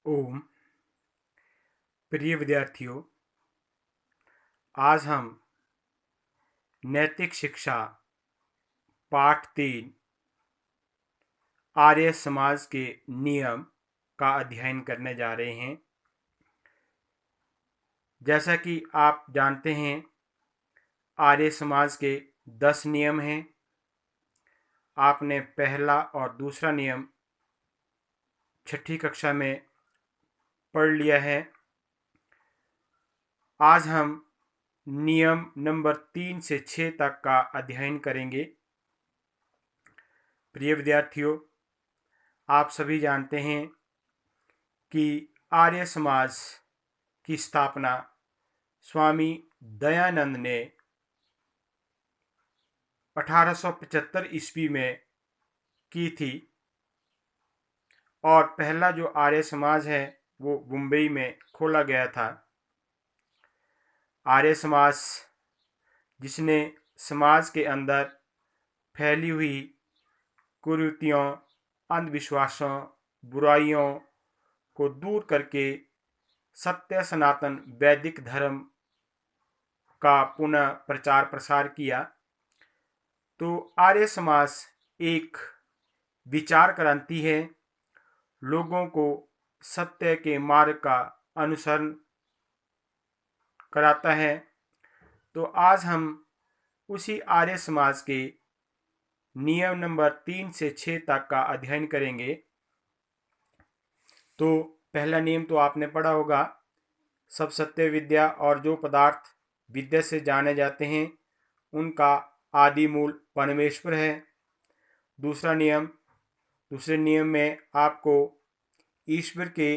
ओम। प्रिय विद्यार्थियों, आज हम नैतिक शिक्षा पाठ 3 आर्य समाज के नियम का अध्ययन करने जा रहे हैं। जैसा कि आप जानते हैं, आर्य समाज के 10 नियम हैं। आपने पहला और दूसरा नियम छठी कक्षा में पढ़ लिया है। आज हम नियम नंबर 3 से 6 तक का अध्ययन करेंगे। प्रिय विद्यार्थियों, आप सभी जानते हैं कि आर्य समाज की स्थापना स्वामी दयानंद ने 1875 ईस्वी में की थी और पहला जो आर्य समाज है वो मुंबई में खोला गया था। आर्य समाज जिसने समाज के अंदर फैली हुई कुरीतियों, अंधविश्वासों, बुराइयों को दूर करके सत्य सनातन वैदिक धर्म का पुनः प्रचार प्रसार किया। तो आर्य समाज एक विचार क्रांति है, लोगों को सत्य के मार्ग का अनुसरण कराता है। तो आज हम उसी आर्य समाज के नियम नंबर 3 से 6 तक का अध्ययन करेंगे। तो पहला नियम तो आपने पढ़ा होगा, सब सत्य विद्या और जो पदार्थ विद्या से जाने जाते हैं उनका आदि मूल परमेश्वर है। दूसरे नियम में आपको ईश्वर के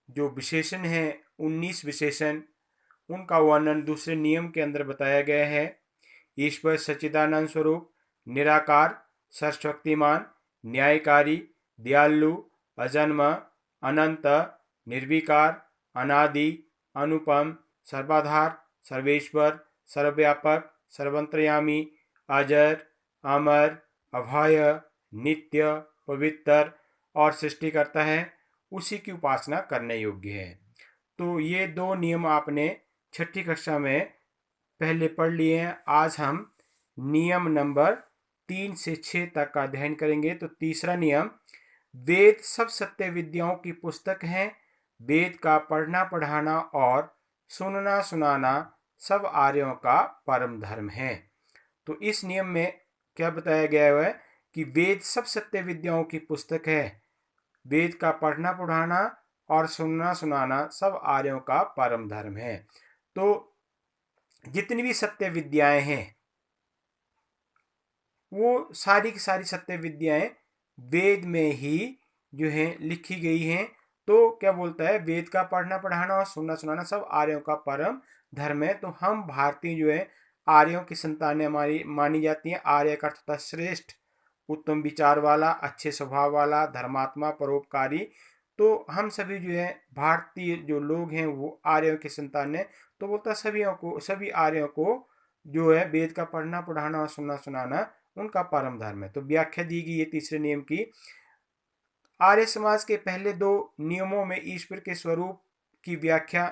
जो विशेषण हैं 19 विशेषण, उनका वर्णन दूसरे नियम के अंदर बताया गया है। ईश्वर सच्चिदानंद स्वरूप, निराकार, सर्वशक्तिमान, न्यायकारी, दयालु, अजन्म, अनंत, निर्विकार, अनादि, अनुपम, सर्वाधार, सर्वेश्वर, सर्वव्यापक, सर्वंतर्यामी, अजर, अमर, अभय, नित्य, पवित्र और सृष्टि करता है, उसी की उपासना करने योग्य है। तो ये दो नियम आपने छठी कक्षा में पहले पढ़ लिए हैं। आज हम नियम नंबर 3 से 6 तक का अध्ययन करेंगे। तो तीसरा नियम, वेद सब सत्य विद्याओं की पुस्तक है। वेद का पढ़ना पढ़ाना और सुनना सुनाना सब आर्यों का परम धर्म है। तो इस नियम में क्या बताया गया है कि वेद सब सत्य विद्याओं की पुस्तक है। वेद का पढ़ना पढ़ाना और सुनना सुनाना सब आर्यों का परम धर्म है। तो जितनी भी सत्य विद्याएं हैं वो सारी की सारी सत्य विद्याएं वेद में ही जो है लिखी गई हैं। तो क्या बोलता है, वेद का पढ़ना पढ़ाना और सुनना सुनाना सब आर्यों का परम धर्म है। तो हम भारतीय जो है आर्यों की संतानें हमारी मानी जाती हैं। आर्य का अर्थ होता है श्रेष्ठ, उत्तम विचार वाला, अच्छे स्वभाव वाला, धर्मात्मा, परोपकारी। तो हम सभी जो है भारतीय जो लोग हैं वो आर्यों की संतान है। तो बोलता सभी आर्यों को जो है वेद का पढ़ना पढ़ाना और सुनना सुनाना उनका परम धर्म है। तो व्याख्या दी गई है तीसरे नियम की। आर्य समाज के पहले दो नियमों में ईश्वर के स्वरूप की व्याख्या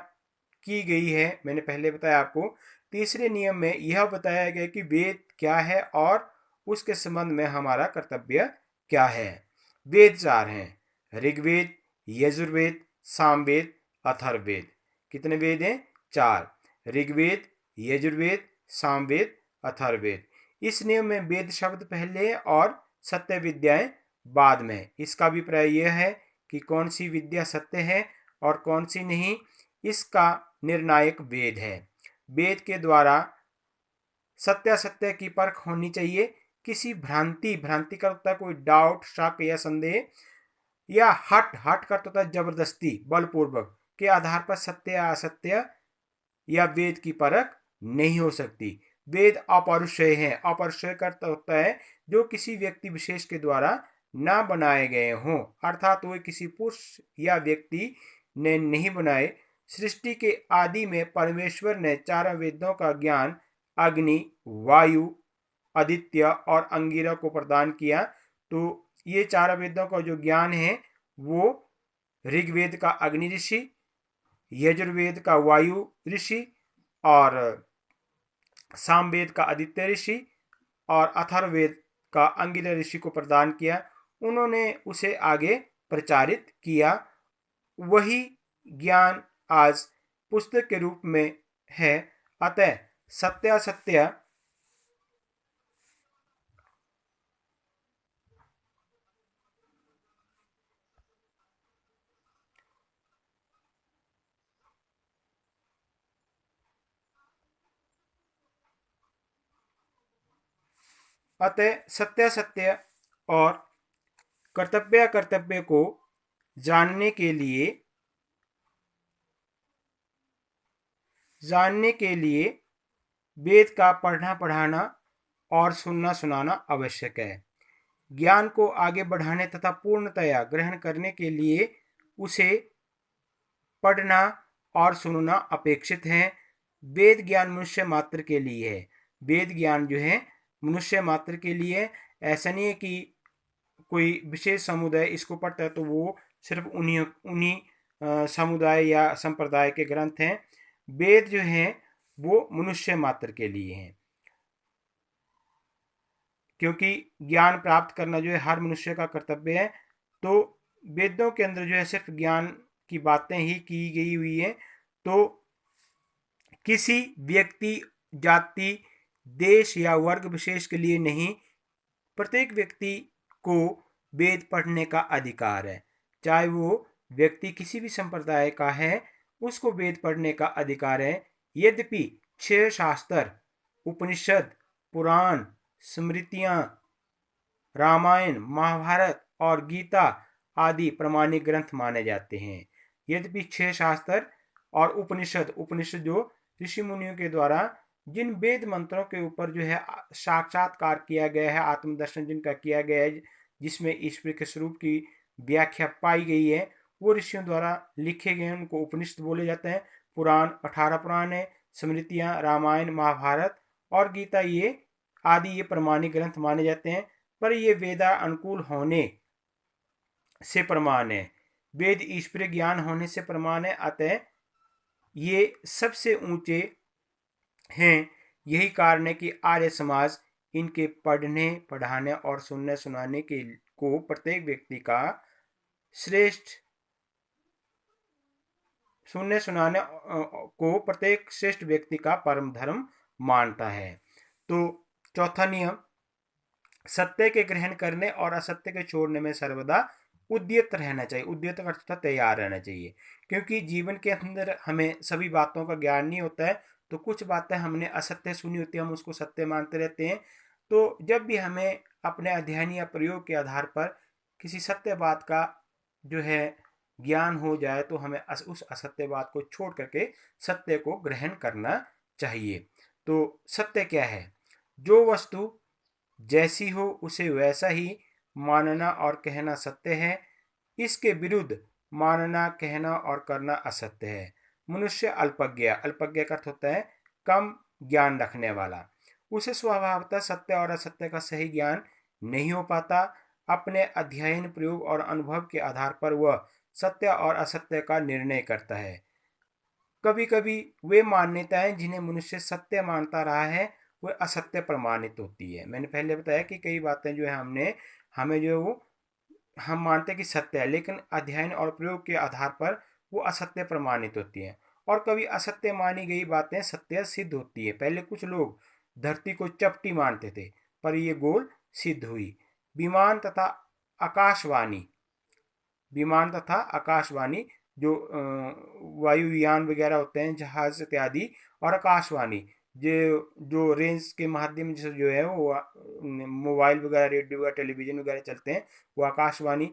की गई है, मैंने पहले बताया आपको। तीसरे नियम में यह बताया गया कि वेद क्या है और उसके संबंध में हमारा कर्तव्य क्या है। वेद 4 हैं, ऋग्वेद, यजुर्वेद, सामवेद, अथर्ववेद। कितने वेद हैं? 4। ऋग्वेद, यजुर्वेद, सामवेद, अथर्ववेद। इस नियम में वेद शब्द पहले और सत्य विद्याएं बाद में। इसका अभिप्राय यह है कि कौन सी विद्या सत्य है और कौन सी नहीं, इसका निर्णायक वेद है। वेद के द्वारा सत्यासत्य की परख होनी चाहिए। किसी भ्रांति का होता है कोई डाउट, शक या संदेह, या हट करता है जबरदस्ती, बलपूर्वक के आधार पर सत्य या असत्य या वेद की परख नहीं हो सकती। वेद अपौरुषेय है। अपौरुषेय का अर्थ होता है जो किसी व्यक्ति विशेष के द्वारा ना बनाए गए हों, अर्थात वे किसी पुरुष या व्यक्ति ने नहीं बनाए। सृष्टि के आदि में परमेश्वर ने चारों वेदों का ज्ञान अग्नि, वायु, आदित्य और अंगिरा को प्रदान किया। तो ये चारों वेदों का जो ज्ञान है वो ऋग्वेद का अग्नि ऋषि, यजुर्वेद का वायु ऋषि और सामवेद का आदित्य ऋषि और अथर्ववेद का अंगिरा ऋषि को प्रदान किया। उन्होंने उसे आगे प्रचारित किया। वही ज्ञान आज पुस्तक के रूप में है। अतः सत्यासत्य सत्यासत्य और कर्तव्य को जानने के लिए वेद का पढ़ना पढ़ाना और सुनना सुनाना आवश्यक है। ज्ञान को आगे बढ़ाने तथा पूर्णतया ग्रहण करने के लिए उसे पढ़ना और सुनना अपेक्षित है। वेद ज्ञान मनुष्य मात्र के लिए है। वेद ज्ञान जो है मनुष्य मात्र के लिए, ऐसा नहीं है कि कोई विशेष समुदाय इसको पढ़ता है तो वो सिर्फ उन्हीं समुदाय या संप्रदाय के ग्रंथ हैं। वेद जो हैं वो मनुष्य मात्र के लिए हैं, क्योंकि ज्ञान प्राप्त करना जो है हर मनुष्य का कर्तव्य है। तो वेदों के अंदर जो है सिर्फ ज्ञान की बातें ही की गई हुई है। तो किसी व्यक्ति, जाति, देश या वर्ग विशेष के लिए नहीं, प्रत्येक व्यक्ति को वेद पढ़ने का अधिकार है। चाहे वो व्यक्ति किसी भी संप्रदाय का है, उसको वेद पढ़ने का अधिकार है। यद्यपि 6 शास्त्र, उपनिषद, पुराण, स्मृतियां, रामायण, महाभारत और गीता आदि प्रमाणिक ग्रंथ माने जाते हैं। यद्यपि 6 शास्त्र और उपनिषद जो ऋषि मुनियों के द्वारा जिन वेद मंत्रों के ऊपर जो है साक्षात्कार किया गया है, आत्मदर्शन जिनका किया गया है, जिसमें ईश्वर के स्वरूप की व्याख्या पाई गई है, वो ऋषियों द्वारा लिखे गए हैं, उनको उपनिषद बोले जाते हैं। पुराण 18 पुराण है, स्मृतियां रामायण, महाभारत और गीता ये प्रमाणिक ग्रंथ माने जाते हैं। पर ये वेदा अनुकूल होने से प्रमाण है, वेद ईश्वरीय ज्ञान होने से प्रमाण है। अतः ये सबसे ऊंचे हैं। यही कारण है कि आर्य समाज इनके पढ़ने, पढ़ाने और सुनने सुनाने के को प्रत्येक व्यक्ति का श्रेष्ठ सुनने सुनाने को प्रत्येक श्रेष्ठ व्यक्ति का परम धर्म मानता है। तो चौथा नियम, सत्य के ग्रहण करने और असत्य के छोड़ने में सर्वदा उद्यत रहना चाहिए। उद्यत का अर्थ तैयार रहना चाहिए, क्योंकि जीवन के अंदर हमें सभी बातों का ज्ञान नहीं होता है। तो कुछ बातें हमने असत्य सुनी होती है, हम उसको सत्य मानते रहते हैं। तो जब भी हमें अपने अध्ययन या प्रयोग के आधार पर किसी सत्य बात का जो है ज्ञान हो जाए तो हमें उस असत्य बात को छोड़ करके सत्य को ग्रहण करना चाहिए। तो सत्य क्या है? जो वस्तु जैसी हो उसे वैसा ही मानना और कहना सत्य है। इसके विरुद्ध मानना, कहना और करना असत्य है। मनुष्य अल्पज्ञ का अर्थ होता है कम ज्ञान रखने वाला। उसे स्वभावतः सत्य और असत्य का सही ज्ञान नहीं हो पाता। अपने अध्ययन, प्रयोग और अनुभव के आधार पर वह सत्य और असत्य का निर्णय करता है। कभी कभी वे मान्यताएं जिन्हें मनुष्य सत्य मानता रहा है वह असत्य प्रमाणित होती है। मैंने पहले बताया कि कई बातें जो है हमें जो है वो हम मानते हैं कि सत्य है, लेकिन अध्ययन और प्रयोग के आधार पर वो असत्य प्रमाणित होती हैं। और कभी असत्य मानी गई बातें सत्य सिद्ध होती है। पहले कुछ लोग धरती को चपटी मानते थे, पर ये गोल सिद्ध हुई। विमान तथा आकाशवाणी विमान तथा आकाशवाणी जो वायुयान वगैरह होते हैं, जहाज इत्यादि, और आकाशवाणी जो रेंज के माध्यम से जो है वो मोबाइल वगैरह, रेडियो वगैरह, टेलीविजन वगैरह चलते हैं, वो आकाशवाणी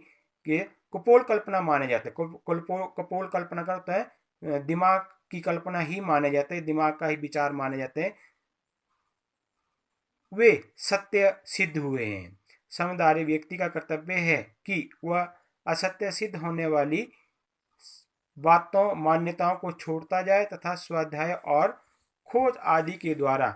के कपोल कल्पना माने जाते हैं। कपोल कल्पना का होता है दिमाग की कल्पना ही माने जाते हैं, दिमाग का ही विचार माने जाते हैं। वे सत्य सिद्ध हुए हैं। समझदार व्यक्ति का कर्तव्य है कि वह असत्य सिद्ध होने वाली बातों, मान्यताओं को छोड़ता जाए तथा स्वाध्याय और खोज आदि के द्वारा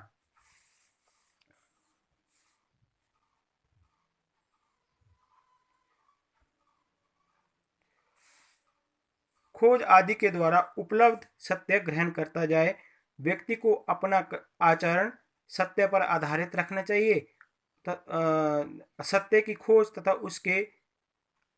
खोज आदि के द्वारा उपलब्ध सत्य ग्रहण करता जाए। व्यक्ति को अपना आचरण सत्य पर आधारित रखना चाहिए। सत्य की खोज तथा उसके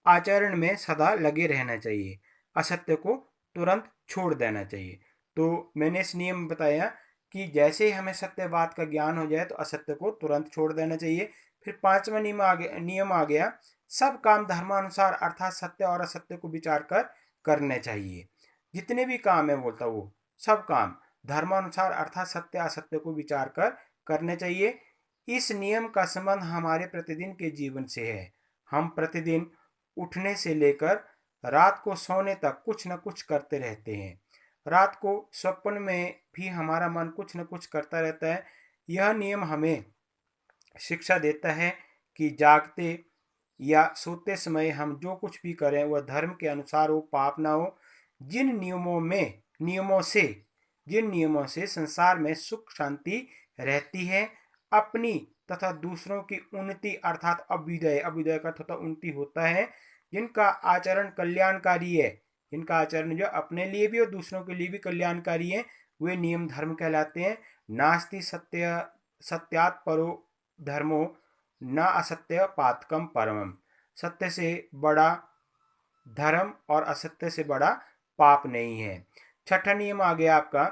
आचरण में सदा लगे रहना चाहिए। असत्य को तुरंत छोड़ देना चाहिए। तो मैंने इस नियम में बताया कि जैसे ही हमें सत्य बात का ज्ञान हो जाए तो असत्य को तुरंत छोड़ देना चाहिए। फिर पांचवा नियम आ गया, सब काम धर्मानुसार अर्थात सत्य और असत्य को विचार कर करने चाहिए। जितने भी काम है बोलता वो सब काम धर्मानुसार अर्थात सत्य असत्य को विचार कर करने चाहिए। इस नियम का संबंध हमारे प्रतिदिन के जीवन से है। हम प्रतिदिन उठने से लेकर रात को सोने तक कुछ न कुछ करते रहते हैं। रात को स्वप्न में भी हमारा मन कुछ न कुछ करता रहता है। यह नियम हमें शिक्षा देता है कि जागते या सोते समय हम जो कुछ भी करें वह धर्म के अनुसार हो, पाप ना हो। जिन नियमों से संसार में सुख शांति रहती है, अपनी तथा दूसरों की उन्नति अर्थात अभ्युदय का तथा उन्नति होता है। जिनका आचरण कल्याणकारी है, जिनका आचरण जो अपने लिए भी और दूसरों के लिए भी कल्याणकारी है, वे नियम धर्म कहलाते हैं। नास्ति सत्यात् परो धर्मो न असत्य पातकम परमम। सत्य से बड़ा धर्म और असत्य से बड़ा पाप नहीं है। छठा नियम आ गया आपका,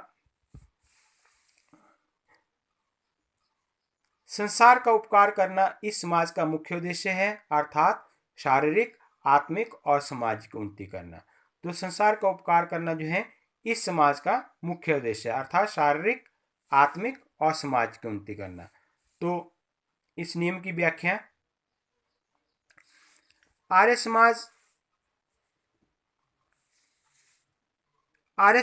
संसार का उपकार करना इस समाज का मुख्य उद्देश्य है, अर्थात शारीरिक, आत्मिक और सामाजिक उन्नति करना। तो संसार का उपकार करना जो है इस समाज का मुख्य उद्देश्य है, अर्थात शारीरिक, आत्मिक और सामाजिक उन्नति करना। तो इस नियम की व्याख्या, आर्य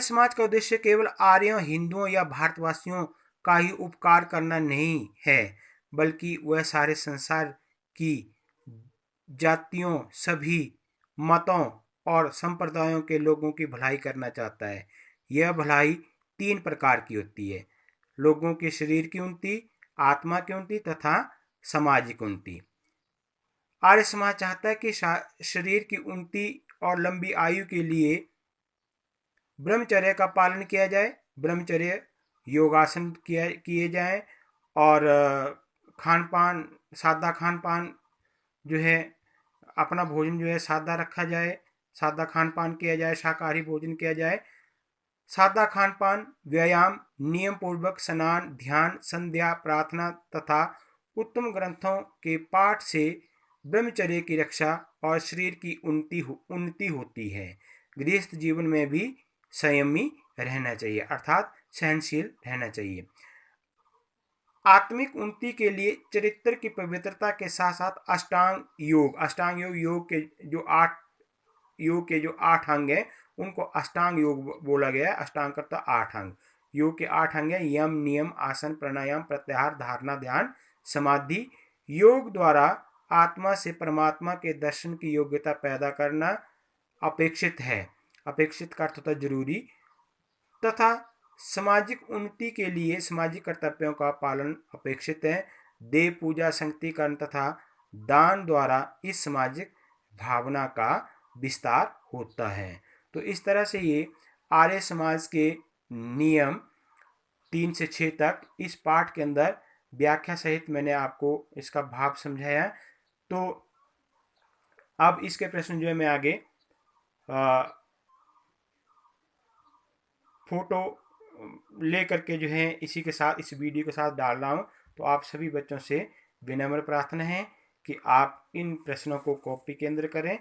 समाज का उद्देश्य केवल आर्यों, हिंदुओं या भारतवासियों का ही उपकार करना नहीं है, बल्कि वह सारे संसार की जातियों, सभी मतों और संप्रदायों के लोगों की भलाई करना चाहता है। यह भलाई 3 प्रकार की होती है, लोगों के शरीर की उन्नति, आत्मा की उन्नति तथा सामाजिक उन्नति। आर्य समाज चाहता है कि शरीर की उन्नति और लंबी आयु के लिए ब्रह्मचर्य का पालन किया जाए। ब्रह्मचर्य योगासन किए जाएं और खान पान जो है, अपना भोजन जो है सादा रखा जाए, सादा खान पान किया जाए, शाकाहारी भोजन किया जाए। सादा खान पान, व्यायाम, नियम पूर्वक स्नान, ध्यान, संध्या, प्रार्थना तथा उत्तम ग्रंथों के पाठ से ब्रह्मचर्य की रक्षा और शरीर की उन्नति होती है। गृहस्थ जीवन में भी संयमी रहना चाहिए, अर्थात सहनशील रहना चाहिए। आत्मिक उन्नति के लिए चरित्र की पवित्रता के साथ साथ अष्टांग योग के जो 8 अंग हैं उनको अष्टांग योग बोला गया है। अष्टांग करता 8 अंग। योग के 8 अंग हैं, यम, नियम, आसन, प्राणायाम, प्रत्याहार, धारणा, ध्यान, समाधि। योग द्वारा आत्मा से परमात्मा के दर्शन की योग्यता पैदा करना अपेक्षित है। अपेक्षित का अर्थ होता है जरूरी, तथा सामाजिक उन्नति के लिए सामाजिक कर्तव्यों का पालन अपेक्षित है। देव पूजा, संगति कर्म तथा दान द्वारा इस सामाजिक भावना का विस्तार होता है। तो इस तरह से ये आर्य समाज के नियम 3 से 6 तक इस पाठ के अंदर व्याख्या सहित मैंने आपको इसका भाव समझाया। तो अब इसके प्रश्न जो है मैं आगे फोटो ले करके जो है इसी के साथ, इस वीडियो के साथ डाल रहा हूँ। तो आप सभी बच्चों से विनम्र प्रार्थना है कि आप इन प्रश्नों को कॉपी केंद्र करें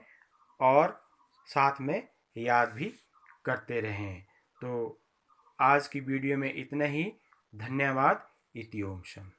और साथ में याद भी करते रहें। तो आज की वीडियो में इतना ही। धन्यवाद। इति ओम शम।